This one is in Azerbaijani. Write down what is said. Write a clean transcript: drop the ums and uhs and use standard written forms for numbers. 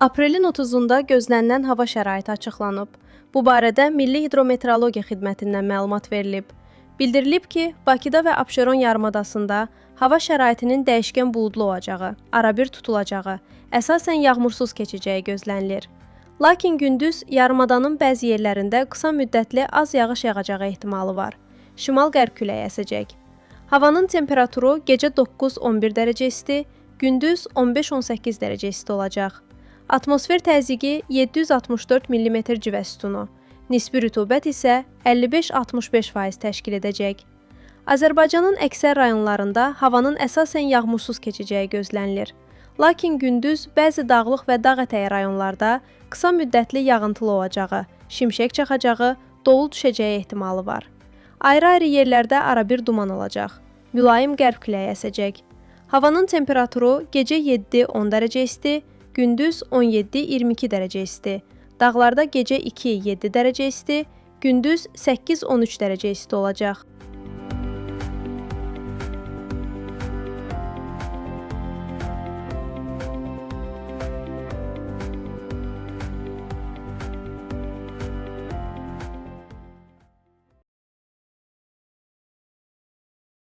Aprelin 30-da gözlənilən hava şəraiti açıqlanıb. Bu barədə Milli Hidrometeorologiya Xidmətindən məlumat verilib. Bildirilib ki, Bakıda və Abşeron yarımadasında hava şəraitinin dəyişkən buludlu olacağı, arabir tutulacağı, əsasən yağmursuz keçəcəyi gözlənilir. Lakin gündüz yarımadanın bəzi yerlərində qısa müddətli az yağış yağacağı ehtimalı var. Şimal-qərb küləyi əsəcək. Havanın temperaturu gecə 9-11 dərəcə isti, gündüz 15-18 dərəcə isti olacaq. Atmosfer təzyiqi 764 mm civə sütunu, nisbi rütubət isə 55-65% təşkil edəcək. Azərbaycanın əksər rayonlarında havanın əsasən yağmursuz keçəcəyi gözlənilir. Lakin gündüz bəzi dağlıq və dağ ətəyi rayonlarda qısa müddətli yağıntılı olacağı, şimşək çaxacağı, dolu düşəcəyi ehtimalı var. Ayrı-ayrı yerlərdə arabir duman olacaq. Mülayim qərb küləyi əsəcək. Havanın temperaturu gecə 7-10 dərəcə isti, gündüz 17-22 dərəcə isti. Dağlarda gecə 2-7 dərəcə isti, gündüz 8-13 dərəcə isti olacaq.